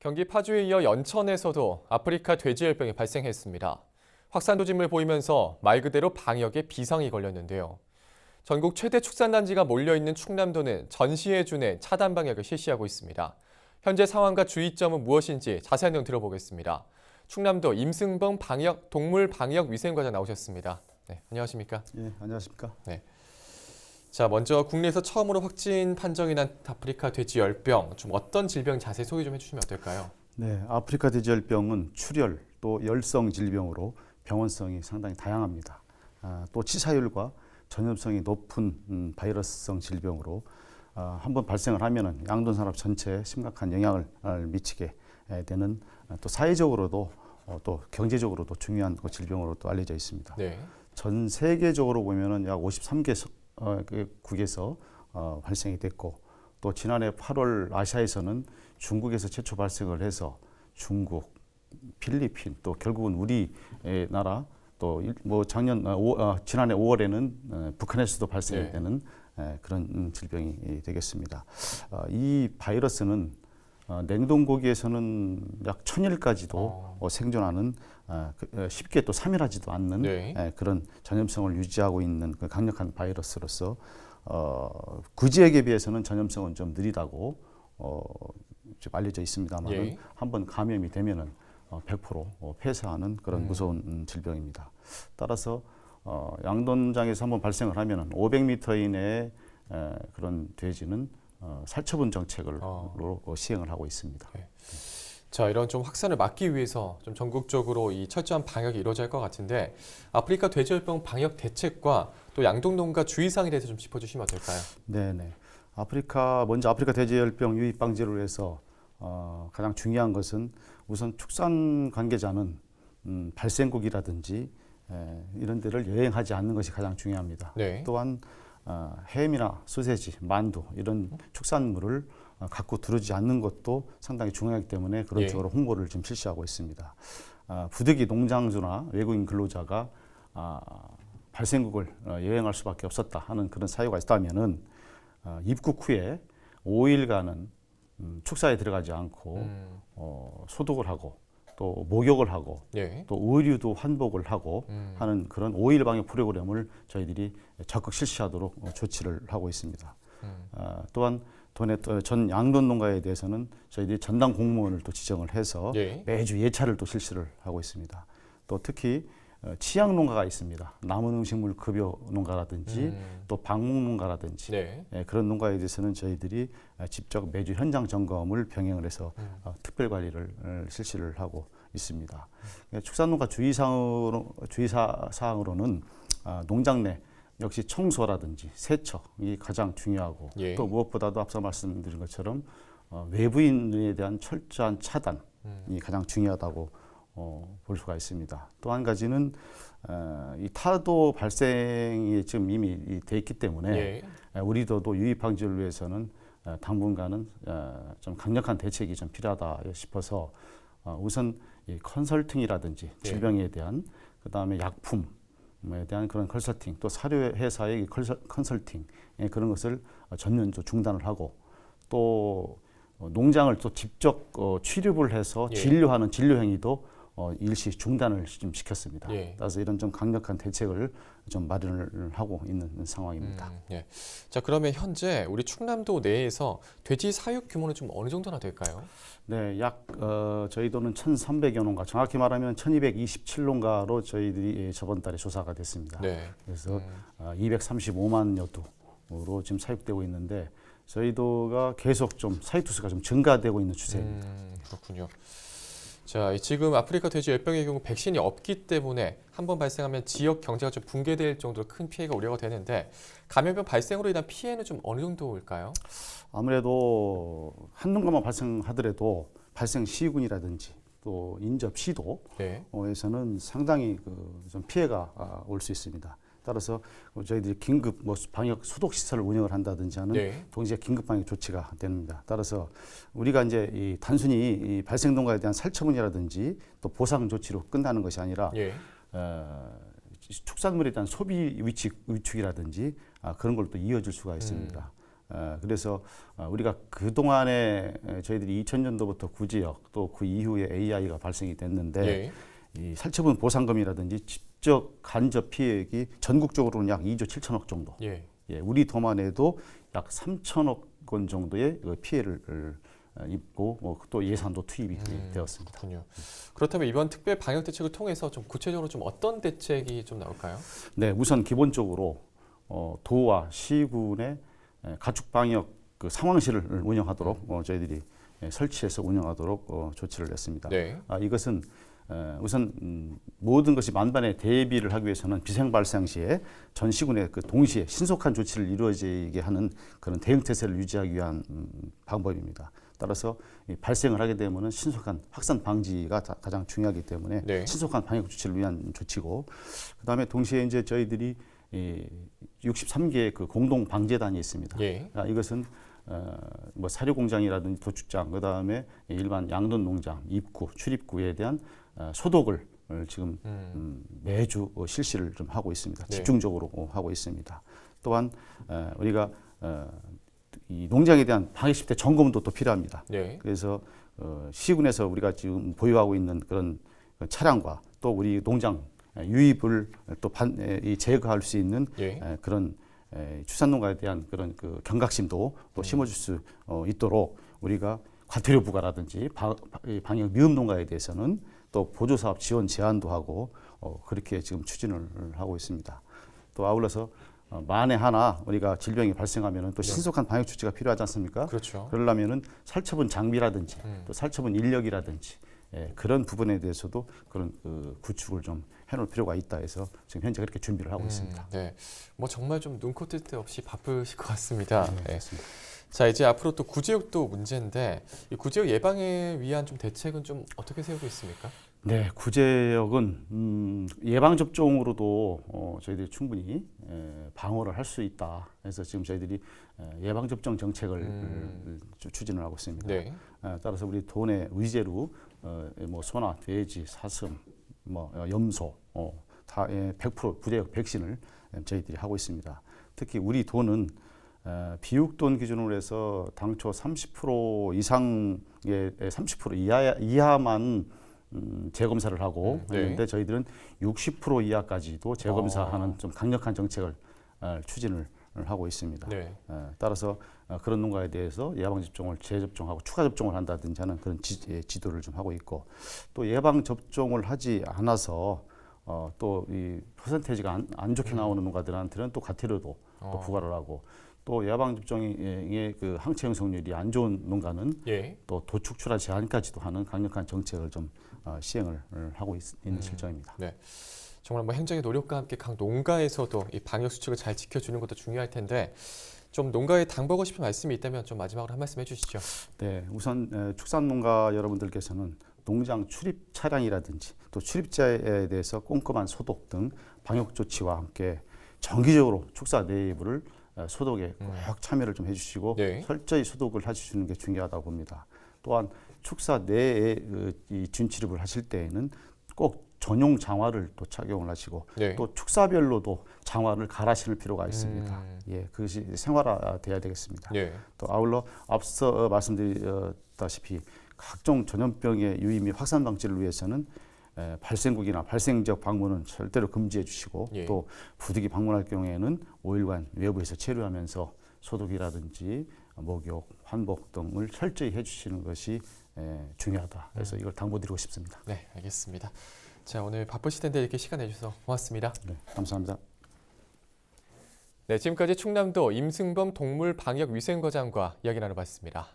경기 파주에 이어 연천에서도 아프리카 돼지열병이 발생했습니다. 확산도짐을 보이면서 말 그대로 방역에 비상이 걸렸는데요. 전국 최대 축산단지가 몰려있는 충남도는 전시회 준해 차단 방역을 실시하고 있습니다. 현재 상황과 주의점은 무엇인지 자세한 내용 들어보겠습니다. 충남도 임승범 동물 방역 위생과장 나오셨습니다. 네, 안녕하십니까? 예, 안녕하십니까? 네. 자, 먼저 국내에서 처음으로 확진 판정이 난 아프리카 돼지열병, 좀 어떤 질병 자세히 소개 좀 해주시면 어떨까요? 네, 아프리카 돼지열병은 출혈 또 열성 질병으로 병원성이 상당히 다양합니다. 또 치사율과 전염성이 높은 바이러스성 질병으로 한번 발생을 하면은 양돈 산업 전체에 심각한 영향을 미치게 되는 또 사회적으로도 또 경제적으로도 중요한 질병으로 또 알려져 있습니다. 네. 전 세계적으로 보면은 약 53개국에서 발생이 됐고 또 지난해 8월 아시아에서는 중국에서 최초 발생을 해서 중국, 필리핀 또 결국은 우리 나라 또 뭐 지난해 5월에는 북한에서도 발생되는 그런 질병이 되겠습니다. 이 바이러스는 냉동 고기에서는 약 1000일까지도 생존하는 쉽게 또 사멸하지도 않는 네. 그런 전염성을 유지하고 있는 그 강력한 바이러스로서 구지액에 비해서는 전염성은 좀 느리다고 좀 알려져 있습니다만 예. 한번 감염이 되면은 100% 폐사하는 그런 무서운 질병입니다. 따라서 양돈장에서 한번 발생을 하면은 500m 이내에 그런 돼지는 살처분 정책으로 시행을 하고 있습니다. 네. 자, 이런 좀 확산을 막기 위해서 좀 전국적으로 이 철저한 방역이 이루어질 것 같은데 아프리카 돼지열병 방역 대책과 또 양동농가 주의사항에 대해서 좀 짚어주시면 어떨까요? 네네. 먼저 아프리카 돼지열병 유입 방지를 위해서 가장 중요한 것은 우선 축산 관계자는 발생국이라든지 이런 데를 여행하지 않는 것이 가장 중요합니다. 네. 또한 햄이나 소세지, 만두 이런 축산물을 갖고 들어오지 않는 것도 상당히 중요하기 때문에 그런 예. 쪽으로 홍보를 지금 실시하고 있습니다. 부득이 농장주나 외국인 근로자가 발생국을 여행할 수밖에 없었다 하는 그런 사유가 있다면은 입국 후에 5일간은 축사에 들어가지 않고 소독을 하고 또 목욕을 하고 네. 또 의류도 환복을 하고 하는 그런 5일 방역 프로그램을 저희들이 적극 실시하도록 조치를 하고 있습니다. 또한 전 양돈 농가에 대해서는 저희들이 전담 공무원을 또 지정을 해서 예. 매주 예차를 또 실시를 하고 있습니다. 또 특히 치약 농가가 있습니다. 남은 음식물 급여 농가라든지 또 방목 농가라든지 네. 그런 농가에 대해서는 저희들이 직접 매주 현장 점검을 병행을 해서 특별 관리를 실시를 하고 있습니다. 축산농가 주의사항으로는 농장 내 역시 청소라든지 세척이 가장 중요하고 예. 또 무엇보다도 앞서 말씀드린 것처럼 외부인에 대한 철저한 차단이 가장 중요하다고 볼 수가 있습니다. 또 한 가지는 이 타도 발생이 지금 이미 돼 있기 때문에 우리도 유입 방지를 위해서는 당분간은 좀 강력한 대책이 좀 필요하다 싶어서 우선 이 컨설팅이라든지 질병에 대한 그다음에 약품에 대한 그런 컨설팅 또 사료 회사의 컨설팅 그런 것을 전면적으로 중단을 하고 또 농장을 또 직접 취급을 해서 진료하는 진료 행위도 일시 중단을 좀 시켰습니다. 따라서 이런 좀 강력한 대책을 좀 마련을 하고 있는 상황입니다. 예. 자, 그러면 현재 우리 충남도 내에서 돼지 사육 규모는 좀 어느 정도나 될까요? 네, 저희도는 1,300여 농가, 정확히 말하면 1,227농가로 저희들이 저번 달에 조사가 됐습니다. 네. 그래서 235만여 두로 지금 사육되고 있는데 저희도가 계속 좀 사육 두수가 좀 증가되고 있는 추세입니다. 그렇군요. 자, 지금 아프리카 돼지열병의 경우 백신이 없기 때문에 한번 발생하면 지역 경제가 좀 붕괴될 정도로 큰 피해가 우려가 되는데 감염병 발생으로 인한 피해는 좀 어느 정도일까요? 아무래도 한 농가만 발생하더라도 발생 시군이라든지 또 인접 시도에서는 상당히 좀 피해가 올 수 있습니다. 따라서 저희들이 긴급 방역 소독 시설을 운영을 한다든지 하는 동시에 긴급 방역 조치가 됩니다. 따라서 우리가 이제 단순히 이 발생 농가에 대한 살처분이라든지 또 보상 조치로 끝나는 것이 아니라 축산물에 대한 소비 위축이라든지 그런 걸 또 이어질 수가 있습니다. 그래서 우리가 그동안에 저희들이 2000년도부터 구제역 또 그 이후에 AI가 발생이 됐는데 예. 이 살처분 보상금이라든지 직접 간접 피해액이 전국적으로는 약 2조 7천억 정도. 예. 예, 우리 도만 해도 약 3천억 원 정도의 그 피해를 입고 또 예산도 투입이 되었습니다. 그렇군요. 그렇다면 이번 특별 방역 대책을 통해서 좀 구체적으로 좀 어떤 대책이 좀 나올까요? 네, 우선 기본적으로 도와 시군의 가축 방역 그 상황실을 운영하도록 저희들이 설치해서 운영하도록 조치를 냈습니다. 네. 이것은 우선 모든 것이 만반의 대비를 하기 위해서는 비생 발생 시에 전 시군에 그 동시에 신속한 조치를 이루어지게 하는 그런 대응 태세를 유지하기 위한 방법입니다. 따라서 발생을 하게 되면은 신속한 확산 방지가 가장 중요하기 때문에 네. 신속한 방역 조치를 위한 조치고, 그다음에 동시에 이제 저희들이 63개의 그 공동 방제단이 있습니다. 예. 이것은 뭐 사료 공장이라든지 도축장, 그다음에 일반 양돈 농장 입구, 출입구에 대한 소독을 지금 매주 실시를 좀 하고 있습니다. 네. 집중적으로 하고 있습니다. 또한 우리가 이 농장에 대한 방역시대 점검도 또 필요합니다. 네. 그래서 시군에서 우리가 지금 보유하고 있는 그런 차량과 또 우리 농장 유입을 또 제거할 수 있는 예. 그런 축산농가에 대한 그런 그 경각심도 또 심어줄 수 있도록 우리가 과태료 부과라든지 방역 미흡 농가에 대해서는 또 보조사업 지원 제한도 하고 그렇게 지금 추진을 하고 있습니다. 또 아울러서 만에 하나 우리가 질병이 발생하면은 또 신속한 방역 조치가 필요하지 않습니까? 그렇죠. 그러려면은 살처분 장비라든지 또 살처분 인력이라든지 그런 부분에 대해서도 그런 그 구축을 좀 해놓을 필요가 있다 해서 지금 현재 그렇게 준비를 하고 있습니다. 네. 뭐 정말 좀 눈코 뜰 데 없이 바쁘실 것 같습니다. 네, 네. 맞습니다. 자, 이제 앞으로 또 구제역도 문제인데 이 구제역 예방에 위한 좀 대책은 좀 어떻게 세우고 있습니까? 네, 구제역은 예방 접종으로도 저희들이 충분히 방어를 할 수 있다. 그래서 지금 저희들이 예방 접종 정책을 추진을 하고 있습니다. 네. 따라서 우리 도내 의제로 뭐 소나, 돼지, 사슴, 뭐 염소 다 100% 구제역 백신을 저희들이 하고 있습니다. 특히 우리 도는 비육돈 기준으로 해서 당초 30% 이상의 30% 이하만 재검사를 하고 네. 했는데 저희들은 60% 이하까지도 재검사하는 좀 강력한 정책을 추진을 하고 있습니다. 네. 따라서 그런 농가에 대해서 예방 접종을 재접종하고 추가 접종을 한다든지 하는 그런 지도를 좀 하고 있고, 또 예방 접종을 하지 않아서 또 이 퍼센테이지가 안 좋게 나오는 농가들한테는 또 과태료도 또 부과를 하고, 또 예방 접종의 그 항체 형성률이 안 좋은 농가는 예. 또 도축출하 제한까지도 하는 강력한 정책을 좀 시행을 하고 있는 실정입니다. 네. 정말 뭐 행정의 노력과 함께 각 농가에서도 이 방역 수칙을 잘 지켜주는 것도 중요할 텐데 좀 농가에 당부하고 싶은 말씀이 있다면 좀 마지막으로 한 말씀 해주시죠. 네, 우선 축산농가 여러분들께서는 농장 출입 차량이라든지 또 출입자에 대해서 꼼꼼한 소독 등 방역 조치와 함께 정기적으로 축사 내부를 소독에 꼭 참여를 좀 해주시고 네. 철저히 소독을 해주시는 게 중요하다고 봅니다. 또한 축사 내에 이 준출입을 하실 때에는 꼭 전용 장화를 또 착용을 하시고 네. 또 축사별로도 장화를 갈아 신을 필요가 있습니다. 예, 그것이 생활화돼야 되겠습니다. 네. 또 아울러 앞서 말씀드렸다시피 각종 전염병의 유입 및 확산 방지를 위해서는 발생국이나 발생 지역 방문은 절대로 금지해 주시고 예. 또 부득이 방문할 경우에는 5일간 외부에서 체류하면서 소독이라든지 목욕, 환복 등을 철저히 해주시는 것이 중요하다. 그래서 이걸 당부드리고 싶습니다. 네, 알겠습니다. 자, 오늘 바쁘실 텐데 이렇게 시간 내주셔서 고맙습니다. 네, 감사합니다. 네, 지금까지 충남도 임승범 동물방역위생과장과 이야기 나눠봤습니다.